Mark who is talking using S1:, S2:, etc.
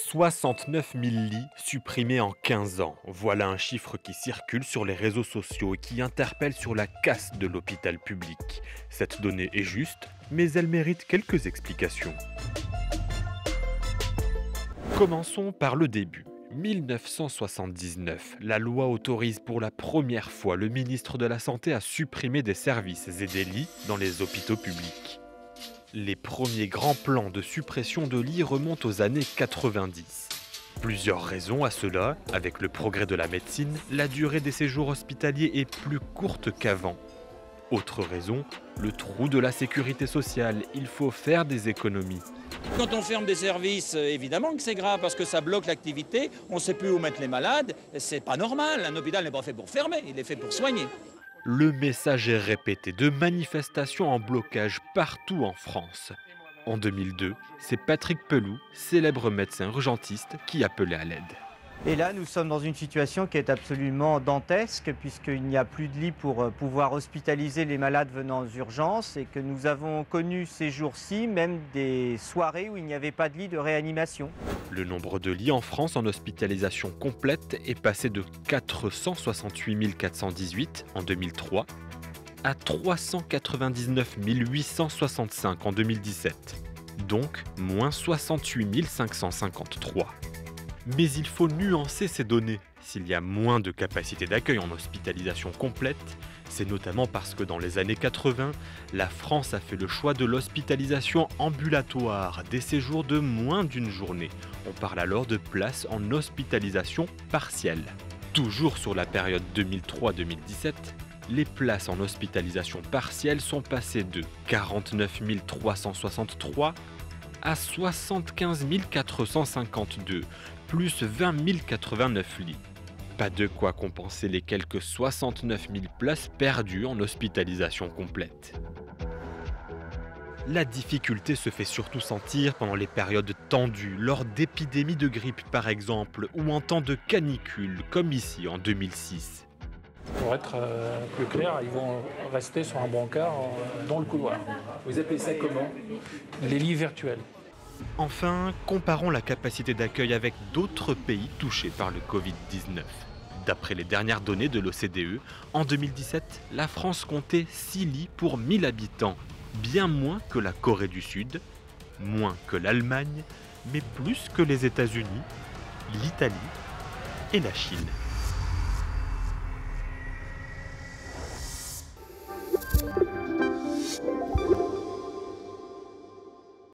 S1: 69 000 lits supprimés en 15 ans. Voilà un chiffre qui circule sur les réseaux sociaux et qui interpelle sur la casse de l'hôpital public. Cette donnée est juste, mais elle mérite quelques explications. Commençons par le début. 1979, la loi autorise pour la première fois le ministre de la Santé à supprimer des services et des lits dans les hôpitaux publics. Les premiers grands plans de suppression de lits remontent aux années 90. Plusieurs raisons à cela. Avec le progrès de la médecine, la durée des séjours hospitaliers est plus courte qu'avant. Autre raison, le trou de la sécurité sociale. Il faut faire des économies.
S2: Quand on ferme des services, évidemment que c'est grave parce que ça bloque l'activité, on ne sait plus où mettre les malades, c'est pas normal. Un hôpital n'est pas fait pour fermer, il est fait pour soigner.
S1: Le message est répété de manifestations en blocage partout en France. En 2002, c'est Patrick Pelloux, célèbre médecin urgentiste, qui appelait à l'aide.
S3: Et là, nous sommes dans une situation qui est absolument dantesque puisqu'il n'y a plus de lits pour pouvoir hospitaliser les malades venant aux urgences et que nous avons connu ces jours-ci même des soirées où il n'y avait pas de lit de réanimation.
S1: Le nombre de lits en France en hospitalisation complète est passé de 468 418 en 2003 à 399 865 en 2017, donc moins 68 553. Mais il faut nuancer ces données. S'il y a moins de capacité d'accueil en hospitalisation complète, c'est notamment parce que dans les années 80, la France a fait le choix de l'hospitalisation ambulatoire, des séjours de moins d'une journée. On parle alors de places en hospitalisation partielle. Toujours sur la période 2003-2017, les places en hospitalisation partielle sont passées de 49 363 à 75 452, plus 20 089 lits. Pas de quoi compenser les quelques 69 000 places perdues en hospitalisation complète. La difficulté se fait surtout sentir pendant les périodes tendues, lors d'épidémies de grippe par exemple, ou en temps de canicule, comme ici en 2006.
S4: Pour être plus clair, ils vont rester sur un brancard dans le couloir.
S5: Vous appelez ça comment?
S4: Les lits virtuels.
S1: Enfin, comparons la capacité d'accueil avec d'autres pays touchés par le Covid-19. D'après les dernières données de l'OCDE, en 2017, la France comptait 6 lits pour 1000 habitants, bien moins que la Corée du Sud, moins que l'Allemagne, mais plus que les États-Unis, l'Italie et la Chine.